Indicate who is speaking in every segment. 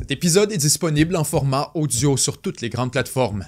Speaker 1: Cet épisode est disponible en format audio sur toutes les grandes plateformes.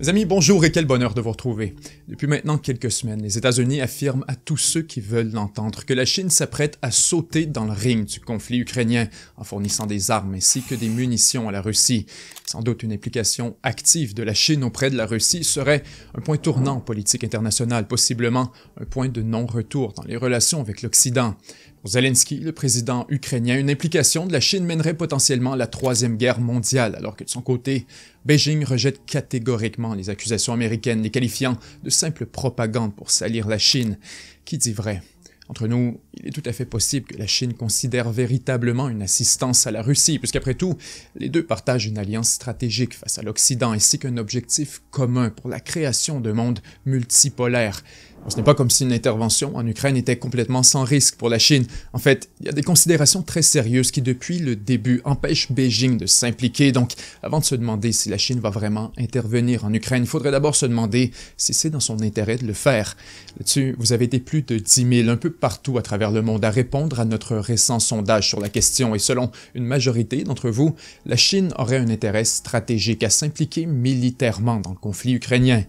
Speaker 1: Mes amis, bonjour et quel bonheur de vous retrouver. Depuis maintenant quelques semaines, les États-Unis affirment à tous ceux qui veulent l'entendre que la Chine s'apprête à sauter dans le ring du conflit ukrainien en fournissant des armes ainsi que des munitions à la Russie. Sans doute une implication active de la Chine auprès de la Russie serait un point tournant en politique internationale, possiblement un point de non-retour dans les relations avec l'Occident. Pour Zelensky, le président ukrainien, une implication de la Chine mènerait potentiellement à la Troisième Guerre mondiale, alors que de son côté, Beijing rejette catégoriquement les accusations américaines, les qualifiant de simple propagande pour salir la Chine. Qui dit vrai? Entre nous, il est tout à fait possible que la Chine considère véritablement une assistance à la Russie, puisqu'après tout, les deux partagent une alliance stratégique face à l'Occident ainsi qu'un objectif commun pour la création d'un monde multipolaire. Ce n'est pas comme si une intervention en Ukraine était complètement sans risque pour la Chine. En fait, il y a des considérations très sérieuses qui, depuis le début, empêchent Beijing de s'impliquer. Donc, avant de se demander si la Chine va vraiment intervenir en Ukraine, il faudrait d'abord se demander si c'est dans son intérêt de le faire. Là-dessus, vous avez été plus de 10 000 un peu partout à travers le monde à répondre à notre récent sondage sur la question. Et selon une majorité d'entre vous, la Chine aurait un intérêt stratégique à s'impliquer militairement dans le conflit ukrainien.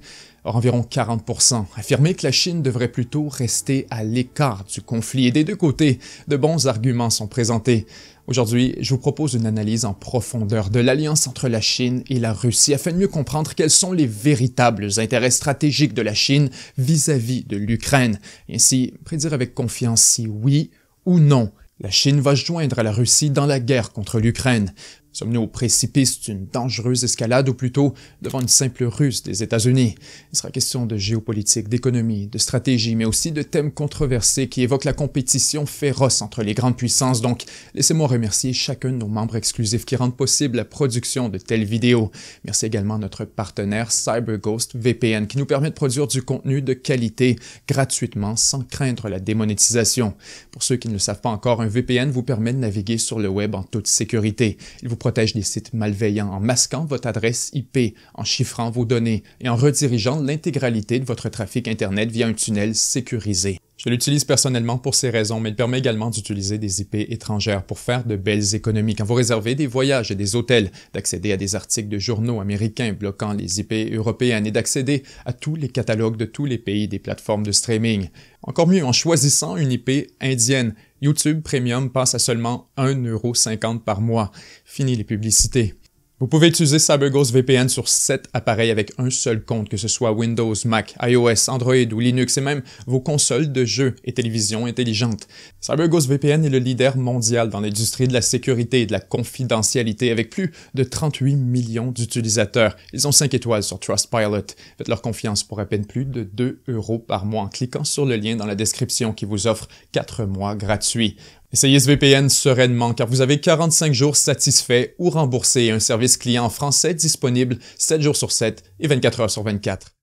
Speaker 1: Or, environ 40% affirmaient que la Chine devrait plutôt rester à l'écart du conflit. Et des deux côtés, de bons arguments sont présentés. Aujourd'hui, je vous propose une analyse en profondeur de l'alliance entre la Chine et la Russie afin de mieux comprendre quels sont les véritables intérêts stratégiques de la Chine vis-à-vis de l'Ukraine. Et ainsi, prédire avec confiance si oui ou non la Chine va se joindre à la Russie dans la guerre contre l'Ukraine. Sommes-nous au précipice d'une dangereuse escalade ou plutôt devant une simple ruse des États-Unis? Il sera question de géopolitique, d'économie, de stratégie, mais aussi de thèmes controversés qui évoquent la compétition féroce entre les grandes puissances. Donc, laissez-moi remercier chacun de nos membres exclusifs qui rendent possible la production de telles vidéos. Merci également à notre partenaire CyberGhost VPN qui nous permet de produire du contenu de qualité gratuitement sans craindre la démonétisation. Pour ceux qui ne le savent pas encore, un VPN vous permet de naviguer sur le web en toute sécurité. Il vous protège des sites malveillants en masquant votre adresse IP, en chiffrant vos données et en redirigeant l'intégralité de votre trafic Internet via un tunnel sécurisé. Je l'utilise personnellement pour ces raisons, mais il permet également d'utiliser des IP étrangères pour faire de belles économies. Quand vous réservez des voyages et des hôtels, d'accéder à des articles de journaux américains bloquant les IP européennes et d'accéder à tous les catalogues de tous les pays des plateformes de streaming. Encore mieux, en choisissant une IP indienne, YouTube Premium passe à seulement 1,50 € par mois. Fini les publicités. Vous pouvez utiliser CyberGhost VPN sur 7 appareils avec un seul compte, que ce soit Windows, Mac, iOS, Android ou Linux et même vos consoles de jeux et télévisions intelligentes. CyberGhost VPN est le leader mondial dans l'industrie de la sécurité et de la confidentialité avec plus de 38 millions d'utilisateurs. Ils ont 5 étoiles sur Trustpilot. Faites leur confiance pour à peine plus de 2 € par mois en cliquant sur le lien dans la description qui vous offre 4 mois gratuits. Essayez ce VPN sereinement car vous avez 45 jours satisfaits ou remboursés et un service client en français disponible 7 jours sur 7 et 24 heures sur 24.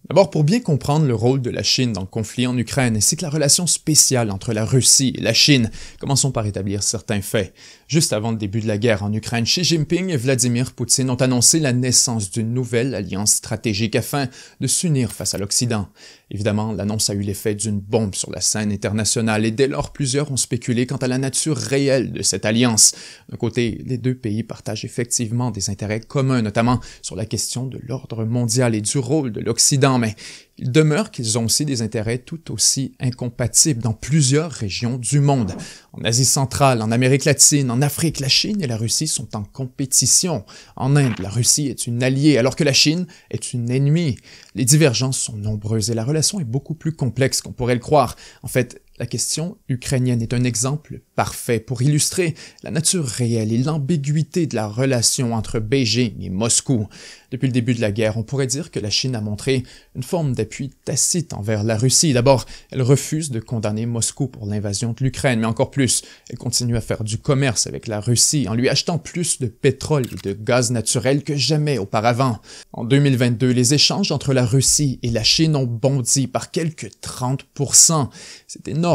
Speaker 1: D'abord, pour bien comprendre le rôle de la Chine dans le conflit en Ukraine, ainsi que la relation spéciale entre la Russie et la Chine, commençons par établir certains faits. Juste avant le début de la guerre en Ukraine, Xi Jinping et Vladimir Poutine ont annoncé la naissance d'une nouvelle alliance stratégique afin de s'unir face à l'Occident. Évidemment, l'annonce a eu l'effet d'une bombe sur la scène internationale et dès lors plusieurs ont spéculé quant à la nature réelle de cette alliance. D'un côté, les deux pays partagent effectivement des intérêts communs, notamment sur la question de l'ordre mondial et du rôle de l'Occident, mais il demeure qu'ils ont aussi des intérêts tout aussi incompatibles dans plusieurs régions du monde. En Asie centrale, en Amérique latine, en Afrique, la Chine et la Russie sont en compétition. En Inde, la Russie est une alliée alors que la Chine est une ennemie. Les divergences sont nombreuses et la relation est beaucoup plus complexe qu'on pourrait le croire. En fait, la question ukrainienne est un exemple parfait pour illustrer la nature réelle et l'ambiguïté de la relation entre Beijing et Moscou. Depuis le début de la guerre, on pourrait dire que la Chine a montré une forme d'appui tacite envers la Russie. D'abord, elle refuse de condamner Moscou pour l'invasion de l'Ukraine, mais encore plus, elle continue à faire du commerce avec la Russie en lui achetant plus de pétrole et de gaz naturel que jamais auparavant. En 2022, les échanges entre la Russie et la Chine ont bondi par quelques 30%. C'est énorme.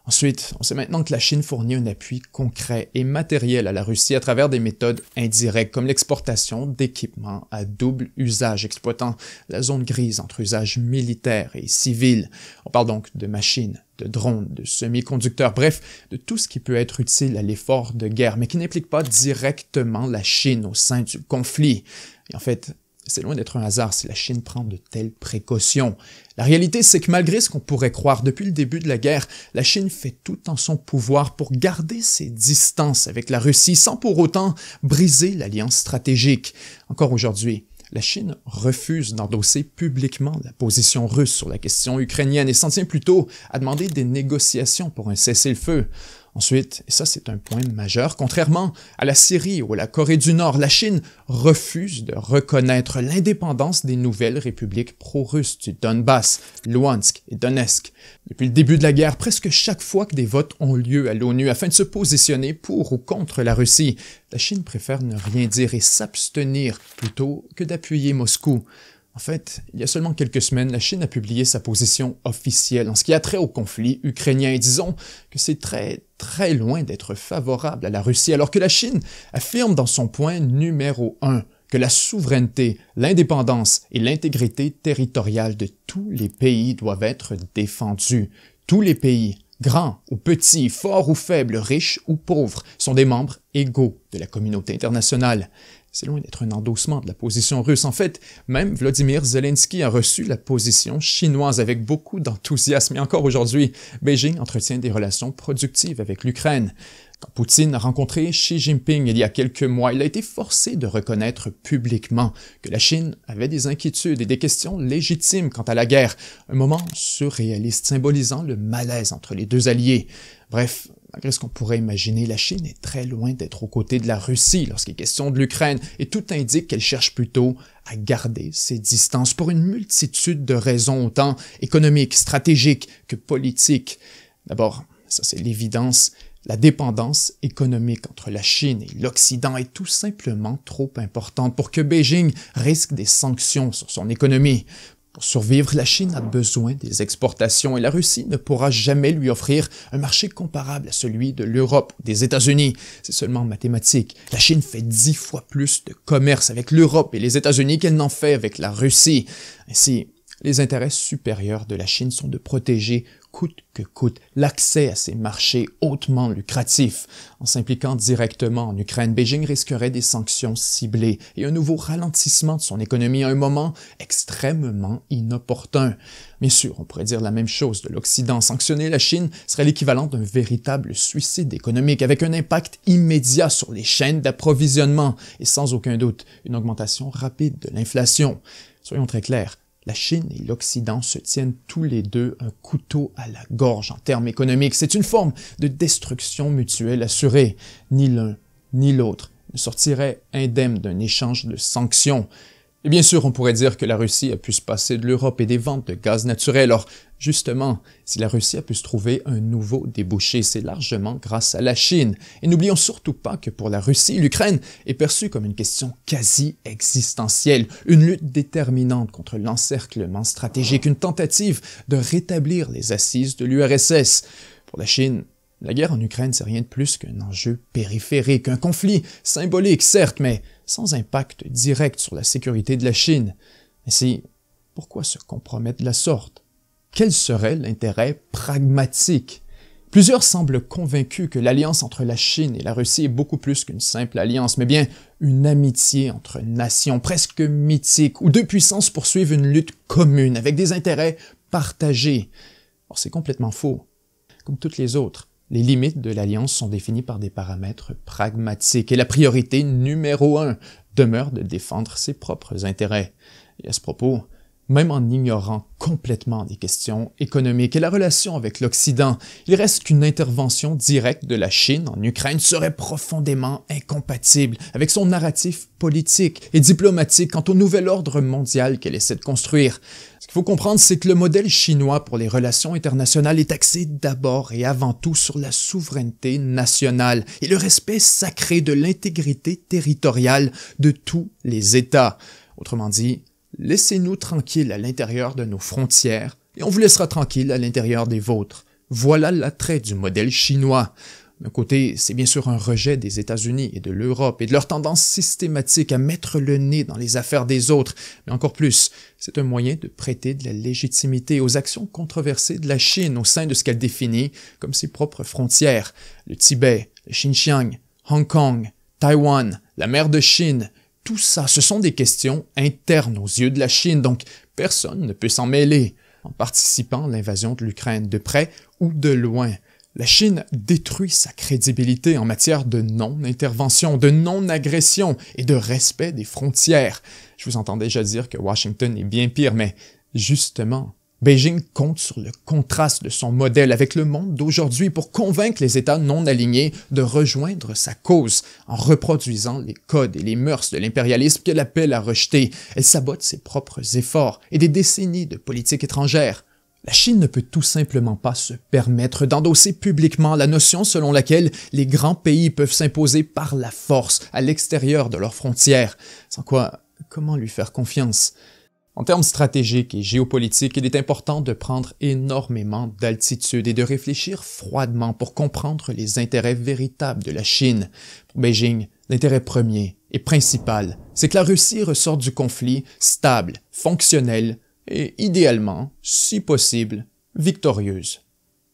Speaker 1: Ensuite, on sait maintenant que la Chine fournit un appui concret et matériel à la Russie à travers des méthodes indirectes comme l'exportation d'équipements à double usage exploitant la zone grise entre usages militaires et civils. On parle donc de machines, de drones, de semi-conducteurs, bref, de tout ce qui peut être utile à l'effort de guerre, mais qui n'implique pas directement la Chine au sein du conflit. Et en fait, c'est loin d'être un hasard si la Chine prend de telles précautions. La réalité, c'est que malgré ce qu'on pourrait croire depuis le début de la guerre, la Chine fait tout en son pouvoir pour garder ses distances avec la Russie sans pour autant briser l'alliance stratégique. Encore aujourd'hui, la Chine refuse d'endosser publiquement la position russe sur la question ukrainienne et s'en tient plutôt à demander des négociations pour un cessez-le-feu. Ensuite, et ça c'est un point majeur, contrairement à la Syrie ou à la Corée du Nord, la Chine refuse de reconnaître l'indépendance des nouvelles républiques pro-russes du Donbass, Luhansk et Donetsk. Depuis le début de la guerre, presque chaque fois que des votes ont lieu à l'ONU afin de se positionner pour ou contre la Russie, la Chine préfère ne rien dire et s'abstenir plutôt que d'appuyer Moscou. En fait, il y a seulement quelques semaines, la Chine a publié sa position officielle en ce qui a trait au conflit ukrainien et disons que c'est très loin d'être favorable à la Russie, alors que la Chine affirme dans son point numéro 1 que la souveraineté, l'indépendance et l'intégrité territoriale de tous les pays doivent être défendues. Tous les pays, grands ou petits, forts ou faibles, riches ou pauvres, sont des membres égaux de la communauté internationale. C'est loin d'être un endossement de la position russe. En fait, même Volodymyr Zelensky a reçu la position chinoise avec beaucoup d'enthousiasme. Et encore aujourd'hui, Beijing entretient des relations productives avec l'Ukraine. Quand Poutine a rencontré Xi Jinping il y a quelques mois, il a été forcé de reconnaître publiquement que la Chine avait des inquiétudes et des questions légitimes quant à la guerre, un moment surréaliste symbolisant le malaise entre les deux alliés. Bref, malgré ce qu'on pourrait imaginer, la Chine est très loin d'être aux côtés de la Russie lorsqu'il est question de l'Ukraine, et tout indique qu'elle cherche plutôt à garder ses distances pour une multitude de raisons autant économiques, stratégiques que politiques. D'abord, ça c'est l'évidence, la dépendance économique entre la Chine et l'Occident est tout simplement trop importante pour que Beijing risque des sanctions sur son économie. Pour survivre, la Chine a besoin des exportations et la Russie ne pourra jamais lui offrir un marché comparable à celui de l'Europe ou des États-Unis. C'est seulement mathématique. La Chine fait 10 fois plus de commerce avec l'Europe et les États-Unis qu'elle n'en fait avec la Russie. Ainsi, les intérêts supérieurs de la Chine sont de protéger coûte que coûte l'accès à ces marchés hautement lucratifs. En s'impliquant directement en Ukraine, Beijing risquerait des sanctions ciblées et un nouveau ralentissement de son économie à un moment extrêmement inopportun. Bien sûr, on pourrait dire la même chose de l'Occident. Sanctionner la Chine serait l'équivalent d'un véritable suicide économique avec un impact immédiat sur les chaînes d'approvisionnement et sans aucun doute une augmentation rapide de l'inflation. Soyons très clairs. La Chine et l'Occident se tiennent tous les deux un couteau à la gorge en termes économiques. C'est une forme de destruction mutuelle assurée. Ni l'un ni l'autre ne sortirait indemne d'un échange de sanctions. Et bien sûr, on pourrait dire que la Russie a pu se passer de l'Europe et des ventes de gaz naturel. Or, justement, si la Russie a pu se trouver un nouveau débouché, c'est largement grâce à la Chine. Et n'oublions surtout pas que pour la Russie, l'Ukraine est perçue comme une question quasi existentielle, une lutte déterminante contre l'encerclement stratégique, une tentative de rétablir les assises de l'URSS. Pour la Chine, la guerre en Ukraine, c'est rien de plus qu'un enjeu périphérique, un conflit symbolique, certes, mais sans impact direct sur la sécurité de la Chine. Ainsi, pourquoi se compromettre de la sorte? Quel serait l'intérêt pragmatique? Plusieurs semblent convaincus que l'alliance entre la Chine et la Russie est beaucoup plus qu'une simple alliance, mais bien une amitié entre nations presque mythique, où deux puissances poursuivent une lutte commune avec des intérêts partagés. Or, c'est complètement faux. Comme toutes les autres, les limites de l'alliance sont définies par des paramètres pragmatiques et la priorité numéro 1 demeure de défendre ses propres intérêts. Et à ce propos, même en ignorant complètement les questions économiques et la relation avec l'Occident, il reste qu'une intervention directe de la Chine en Ukraine serait profondément incompatible avec son narratif politique et diplomatique quant au nouvel ordre mondial qu'elle essaie de construire. Ce qu'il faut comprendre, c'est que le modèle chinois pour les relations internationales est axé d'abord et avant tout sur la souveraineté nationale et le respect sacré de l'intégrité territoriale de tous les États. Autrement dit, laissez-nous tranquilles à l'intérieur de nos frontières et on vous laissera tranquille à l'intérieur des vôtres. Voilà l'attrait du modèle chinois. D'un côté, c'est bien sûr un rejet des États-Unis et de l'Europe et de leur tendance systématique à mettre le nez dans les affaires des autres, mais encore plus, c'est un moyen de prêter de la légitimité aux actions controversées de la Chine au sein de ce qu'elle définit comme ses propres frontières. Le Tibet, le Xinjiang, Hong Kong, Taïwan, la mer de Chine, tout ça, ce sont des questions internes aux yeux de la Chine, donc personne ne peut s'en mêler. En participant à l'invasion de l'Ukraine de près ou de loin, la Chine détruit sa crédibilité en matière de non-intervention, de non-agression et de respect des frontières. Je vous entends déjà dire que Washington est bien pire, mais justement, Beijing compte sur le contraste de son modèle avec le monde d'aujourd'hui pour convaincre les États non alignés de rejoindre sa cause en reproduisant les codes et les mœurs de l'impérialisme qu'elle appelle à rejeter. Elle sabote ses propres efforts et des décennies de politique étrangère. La Chine ne peut tout simplement pas se permettre d'endosser publiquement la notion selon laquelle les grands pays peuvent s'imposer par la force à l'extérieur de leurs frontières. Sans quoi, comment lui faire confiance? En termes stratégiques et géopolitiques, il est important de prendre énormément d'altitude et de réfléchir froidement pour comprendre les intérêts véritables de la Chine. Pour Beijing, l'intérêt premier et principal, c'est que la Russie ressorte du conflit stable, fonctionnelle, et idéalement, si possible, victorieuse.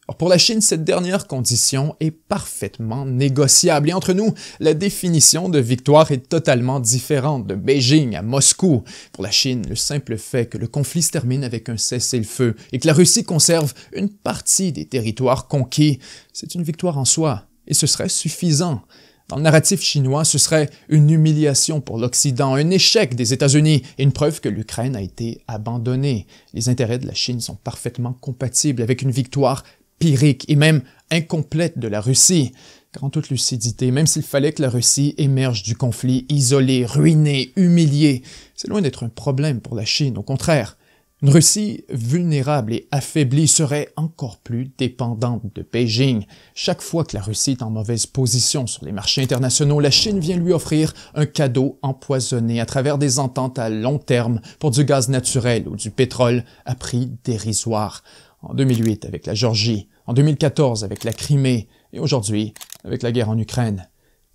Speaker 1: Or pour la Chine, cette dernière condition est parfaitement négociable. Et entre nous, la définition de victoire est totalement différente de Beijing à Moscou. Pour la Chine, le simple fait que le conflit se termine avec un cessez-le-feu et que la Russie conserve une partie des territoires conquis, c'est une victoire en soi, et ce serait suffisant. Dans le narratif chinois, ce serait une humiliation pour l'Occident, un échec des États-Unis et une preuve que l'Ukraine a été abandonnée. Les intérêts de la Chine sont parfaitement compatibles avec une victoire pyrrhique et même incomplète de la Russie. Car en toute lucidité, même s'il fallait que la Russie émerge du conflit isolée, ruinée, humiliée, c'est loin d'être un problème pour la Chine, au contraire. Une Russie vulnérable et affaiblie serait encore plus dépendante de Beijing. Chaque fois que la Russie est en mauvaise position sur les marchés internationaux, la Chine vient lui offrir un cadeau empoisonné à travers des ententes à long terme pour du gaz naturel ou du pétrole à prix dérisoire. En 2008 avec la Géorgie, en 2014 avec la Crimée et aujourd'hui avec la guerre en Ukraine.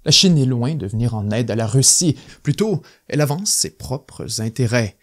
Speaker 1: La Chine est loin de venir en aide à la Russie. Plutôt, elle avance ses propres intérêts.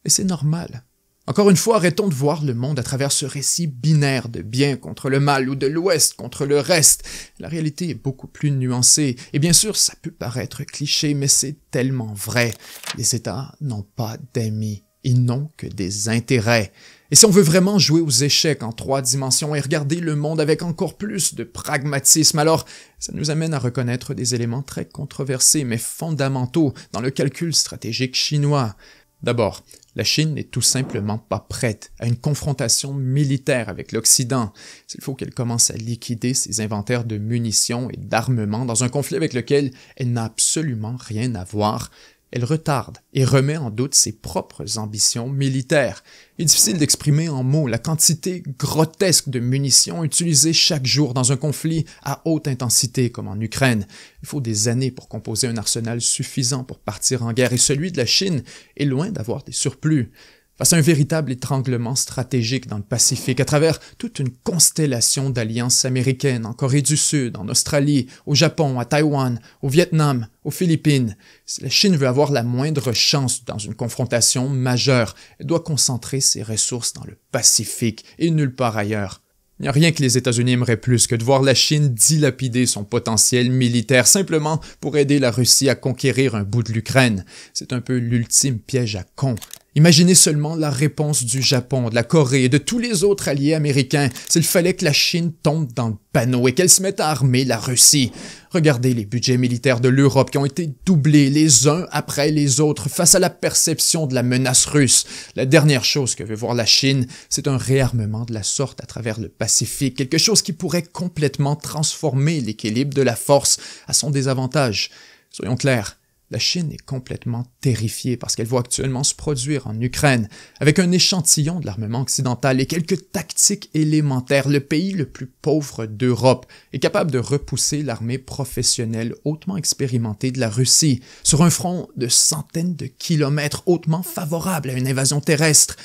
Speaker 1: Et c'est normal. Encore une fois, arrêtons de voir le monde à travers ce récit binaire de bien contre le mal ou de l'Ouest contre le reste. La réalité est beaucoup plus nuancée. Et bien sûr, ça peut paraître cliché, mais c'est tellement vrai. Les États n'ont pas d'amis. Ils n'ont que des intérêts. Et si on veut vraiment jouer aux échecs en 3 dimensions et regarder le monde avec encore plus de pragmatisme, alors ça nous amène à reconnaître des éléments très controversés mais fondamentaux dans le calcul stratégique chinois. D'abord, la Chine n'est tout simplement pas prête à une confrontation militaire avec l'Occident. Il faut qu'elle commence à liquider ses inventaires de munitions et d'armements dans un conflit avec lequel elle n'a absolument rien à voir. Elle retarde et remet en doute ses propres ambitions militaires. Il est difficile d'exprimer en mots la quantité grotesque de munitions utilisées chaque jour dans un conflit à haute intensité comme en Ukraine. Il faut des années pour composer un arsenal suffisant pour partir en guerre et celui de la Chine est loin d'avoir des surplus. Face à un véritable étranglement stratégique dans le Pacifique à travers toute une constellation d'alliances américaines en Corée du Sud, en Australie, au Japon, à Taïwan, au Vietnam, aux Philippines. Si la Chine veut avoir la moindre chance dans une confrontation majeure, elle doit concentrer ses ressources dans le Pacifique et nulle part ailleurs. Il n'y a rien que les États-Unis aimeraient plus que de voir la Chine dilapider son potentiel militaire simplement pour aider la Russie à conquérir un bout de l'Ukraine. C'est un peu l'ultime piège à con. Imaginez seulement la réponse du Japon, de la Corée et de tous les autres alliés américains s'il fallait que la Chine tombe dans le panneau et qu'elle se mette à armer la Russie. Regardez les budgets militaires de l'Europe qui ont été doublés les uns après les autres face à la perception de la menace russe. La dernière chose que veut voir la Chine, c'est un réarmement de la sorte à travers le Pacifique, quelque chose qui pourrait complètement transformer l'équilibre de la force à son désavantage. Soyons clairs. La Chine est complètement terrifiée par ce qu'elle voit actuellement se produire en Ukraine. Avec un échantillon de l'armement occidental et quelques tactiques élémentaires, le pays le plus pauvre d'Europe est capable de repousser l'armée professionnelle hautement expérimentée de la Russie sur un front de centaines de kilomètres hautement favorable à une invasion terrestre.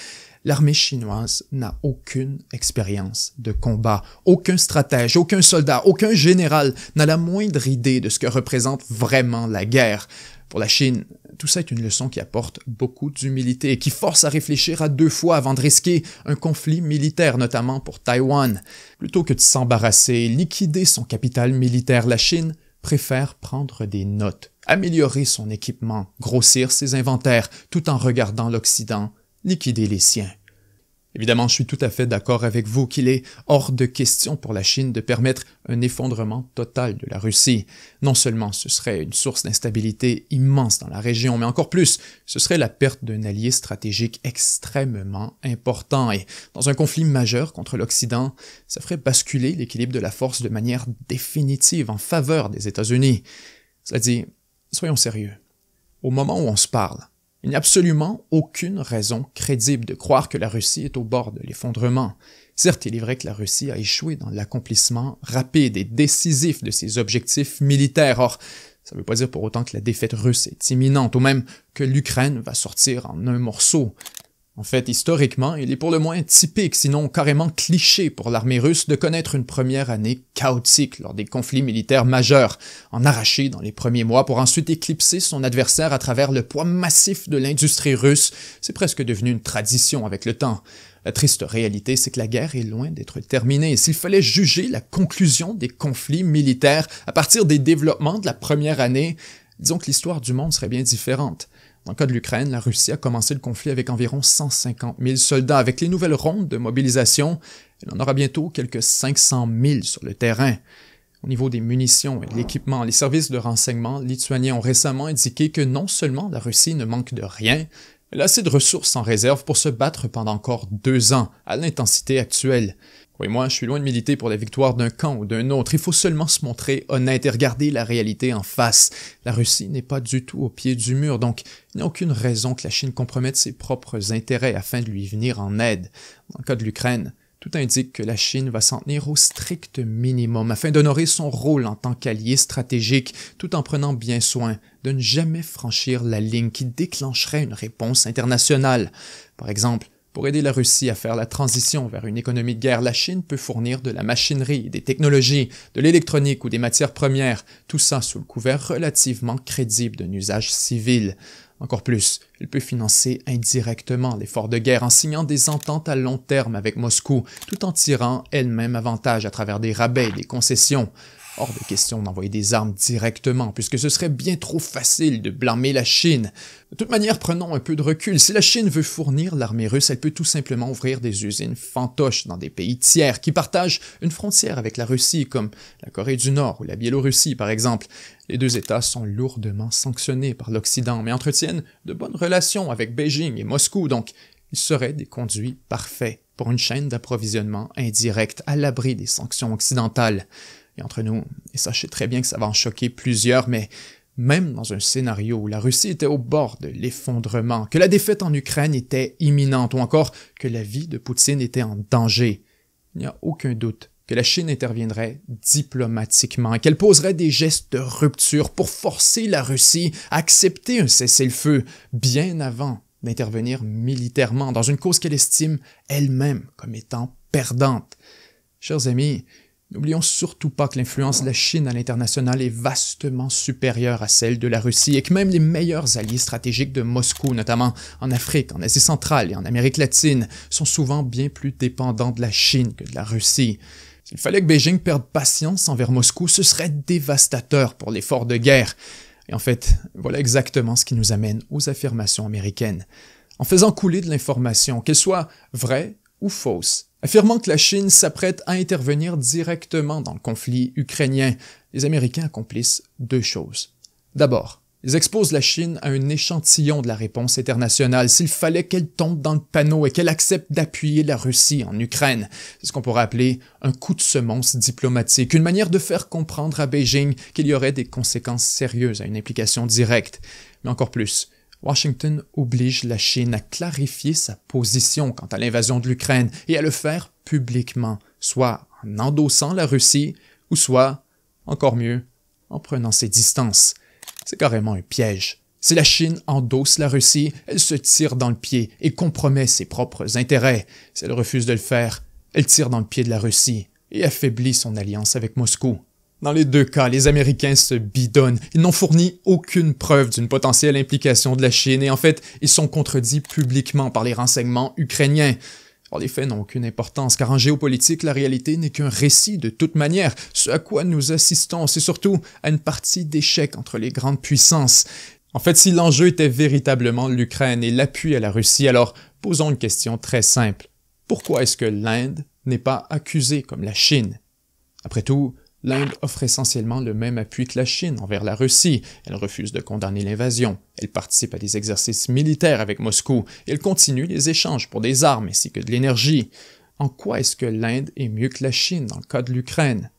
Speaker 1: L'armée chinoise n'a aucune expérience de combat. Aucun stratège, aucun soldat, aucun général n'a la moindre idée de ce que représente vraiment la guerre. Pour la Chine, tout ça est une leçon qui apporte beaucoup d'humilité et qui force à réfléchir à deux fois avant de risquer un conflit militaire, notamment pour Taïwan. Plutôt que de s'embarrasser et liquider son capital militaire, la Chine préfère prendre des notes, améliorer son équipement, grossir ses inventaires, tout en regardant l'Occident liquider les siens. Évidemment, je suis tout à fait d'accord avec vous qu'il est hors de question pour la Chine de permettre un effondrement total de la Russie. Non seulement ce serait une source d'instabilité immense dans la région, mais encore plus, ce serait la perte d'un allié stratégique extrêmement important. Et dans un conflit majeur contre l'Occident, ça ferait basculer l'équilibre de la force de manière définitive en faveur des États-Unis. Cela dit, soyons sérieux. Au moment où on se parle, il n'y a absolument aucune raison crédible de croire que la Russie est au bord de l'effondrement. Certes, il est vrai que la Russie a échoué dans l'accomplissement rapide et décisif de ses objectifs militaires. Or, ça ne veut pas dire pour autant que la défaite russe est imminente, ou même que l'Ukraine va sortir en un morceau. En fait, historiquement, il est pour le moins typique, sinon carrément cliché pour l'armée russe de connaître une première année chaotique lors des conflits militaires majeurs, en arracher dans les premiers mois pour ensuite éclipser son adversaire à travers le poids massif de l'industrie russe. C'est presque devenu une tradition avec le temps. La triste réalité, c'est que la guerre est loin d'être terminée, et s'il fallait juger la conclusion des conflits militaires à partir des développements de la première année, disons que l'histoire du monde serait bien différente. Dans le cas de l'Ukraine, la Russie a commencé le conflit avec environ 150 000 soldats. Avec les nouvelles rondes de mobilisation, elle en aura bientôt quelques 500 000 sur le terrain. Au niveau des munitions et de l'équipement, les services de renseignement lituaniens ont récemment indiqué que non seulement la Russie ne manque de rien, elle a assez de ressources en réserve pour se battre pendant encore 2 ans, à l'intensité actuelle. Oui, moi, je suis loin de militer pour la victoire d'un camp ou d'un autre. Il faut seulement se montrer honnête et regarder la réalité en face. La Russie n'est pas du tout au pied du mur, donc il n'y a aucune raison que la Chine compromette ses propres intérêts afin de lui venir en aide. Dans le cas de l'Ukraine, tout indique que la Chine va s'en tenir au strict minimum afin d'honorer son rôle en tant qu'allié stratégique, tout en prenant bien soin de ne jamais franchir la ligne qui déclencherait une réponse internationale. Par exemple, pour aider la Russie à faire la transition vers une économie de guerre, la Chine peut fournir de la machinerie, des technologies, de l'électronique ou des matières premières, tout ça sous le couvert relativement crédible d'un usage civil. Encore plus, elle peut financer indirectement l'effort de guerre en signant des ententes à long terme avec Moscou, tout en tirant elle-même avantage à travers des rabais et des concessions. Hors de question d'envoyer des armes directement, puisque ce serait bien trop facile de blâmer la Chine. De toute manière, prenons un peu de recul. Si la Chine veut fournir l'armée russe, elle peut tout simplement ouvrir des usines fantoches dans des pays tiers qui partagent une frontière avec la Russie, comme la Corée du Nord ou la Biélorussie, par exemple. Les deux États sont lourdement sanctionnés par l'Occident, mais entretiennent de bonnes relations avec Beijing et Moscou, donc ils seraient des conduits parfaits pour une chaîne d'approvisionnement indirecte à l'abri des sanctions occidentales. Et entre nous, et sachez très bien que ça va en choquer plusieurs, mais même dans un scénario où la Russie était au bord de l'effondrement, que la défaite en Ukraine était imminente, ou encore que la vie de Poutine était en danger, il n'y a aucun doute que la Chine interviendrait diplomatiquement et qu'elle poserait des gestes de rupture pour forcer la Russie à accepter un cessez-le-feu bien avant d'intervenir militairement dans une cause qu'elle estime elle-même comme étant perdante. Chers amis, n'oublions surtout pas que l'influence de la Chine à l'international est vastement supérieure à celle de la Russie et que même les meilleurs alliés stratégiques de Moscou, notamment en Afrique, en Asie centrale et en Amérique latine, sont souvent bien plus dépendants de la Chine que de la Russie. S'il fallait que Beijing perde patience envers Moscou, ce serait dévastateur pour l'effort de guerre. Et en fait, voilà exactement ce qui nous amène aux affirmations américaines. En faisant couler de l'information, qu'elle soit vraie ou fausse, affirmant que la Chine s'apprête à intervenir directement dans le conflit ukrainien, les Américains accomplissent 2 choses. D'abord, ils exposent la Chine à un échantillon de la réponse internationale s'il fallait qu'elle tombe dans le panneau et qu'elle accepte d'appuyer la Russie en Ukraine. C'est ce qu'on pourrait appeler un coup de semonce diplomatique, une manière de faire comprendre à Beijing qu'il y aurait des conséquences sérieuses à une implication directe. Mais encore plus, Washington oblige la Chine à clarifier sa position quant à l'invasion de l'Ukraine et à le faire publiquement, soit en endossant la Russie, ou soit, encore mieux, en prenant ses distances. C'est carrément un piège. Si la Chine endosse la Russie, elle se tire dans le pied et compromet ses propres intérêts. Si elle refuse de le faire, elle tire dans le pied de la Russie et affaiblit son alliance avec Moscou. Dans les deux cas, les Américains se bidonnent. Ils n'ont fourni aucune preuve d'une potentielle implication de la Chine et en fait, ils sont contredits publiquement par les renseignements ukrainiens. Or, les faits n'ont aucune importance, car en géopolitique, la réalité n'est qu'un récit de toute manière. Ce à quoi nous assistons, c'est surtout à une partie d'échecs entre les grandes puissances. En fait, si l'enjeu était véritablement l'Ukraine et l'appui à la Russie, alors posons une question très simple. Pourquoi est-ce que l'Inde n'est pas accusée comme la Chine? Après tout, l'Inde offre essentiellement le même appui que la Chine envers la Russie. Elle refuse de condamner l'invasion, elle participe à des exercices militaires avec Moscou, et elle continue les échanges pour des armes ainsi que de l'énergie. En quoi est-ce que l'Inde est mieux que la Chine dans le cas de l'Ukraine?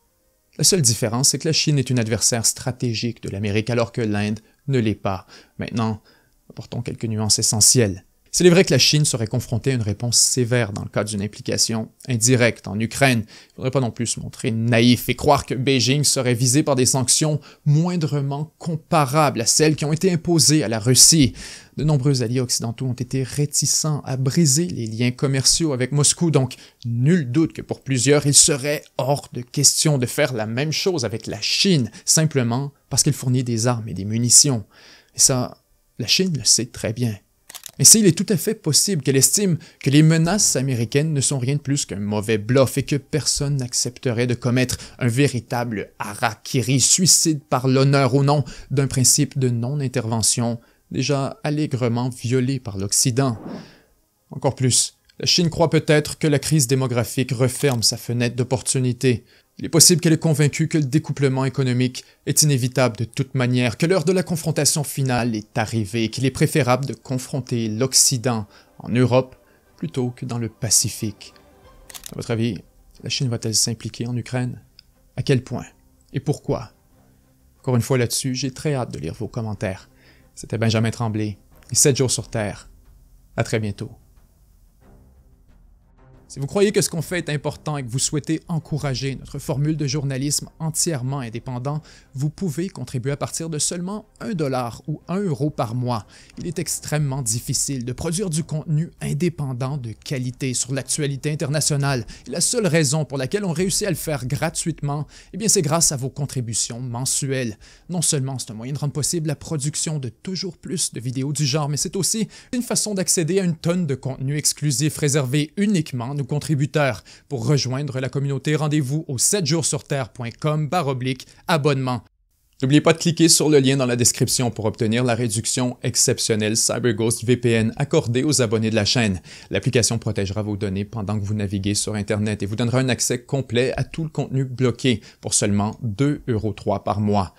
Speaker 1: La seule différence, c'est que la Chine est une adversaire stratégique de l'Amérique alors que l'Inde ne l'est pas. Maintenant, apportons quelques nuances essentielles. S'il est vrai que la Chine serait confrontée à une réponse sévère dans le cas d'une implication indirecte en Ukraine, il ne faudrait pas non plus se montrer naïf et croire que Beijing serait visé par des sanctions moindrement comparables à celles qui ont été imposées à la Russie. De nombreux alliés occidentaux ont été réticents à briser les liens commerciaux avec Moscou, donc nul doute que pour plusieurs, il serait hors de question de faire la même chose avec la Chine, simplement parce qu'elle fournit des armes et des munitions. Et ça, la Chine le sait très bien. Mais s'il est tout à fait possible qu'elle estime que les menaces américaines ne sont rien de plus qu'un mauvais bluff et que personne n'accepterait de commettre un véritable harakiri, suicide par l'honneur au nom d'un principe de non-intervention déjà allègrement violé par l'Occident. Encore plus, la Chine croit peut-être que la crise démographique referme sa fenêtre d'opportunité. Il est possible qu'elle est convaincue que le découplement économique est inévitable de toute manière, que l'heure de la confrontation finale est arrivée et qu'il est préférable de confronter l'Occident en Europe plutôt que dans le Pacifique. À votre avis, la Chine va-t-elle s'impliquer en Ukraine? À quel point? Et pourquoi? Encore une fois là-dessus, j'ai très hâte de lire vos commentaires. C'était Benjamin Tremblay, et 7 jours sur Terre. À très bientôt. Si vous croyez que ce qu'on fait est important et que vous souhaitez encourager notre formule de journalisme entièrement indépendant, vous pouvez contribuer à partir de seulement 1 $ ou 1 € par mois. Il est extrêmement difficile de produire du contenu indépendant de qualité sur l'actualité internationale. Et la seule raison pour laquelle on réussit à le faire gratuitement, eh bien c'est grâce à vos contributions mensuelles. Non seulement c'est un moyen de rendre possible la production de toujours plus de vidéos du genre, mais c'est aussi une façon d'accéder à une tonne de contenu exclusif réservé uniquement nos contributeurs. Pour rejoindre la communauté, rendez-vous au 7jourssurterre.com/abonnement. N'oubliez pas de cliquer sur le lien dans la description pour obtenir la réduction exceptionnelle CyberGhost VPN accordée aux abonnés de la chaîne. L'application protégera vos données pendant que vous naviguez sur Internet et vous donnera un accès complet à tout le contenu bloqué pour seulement 2,03 € par mois.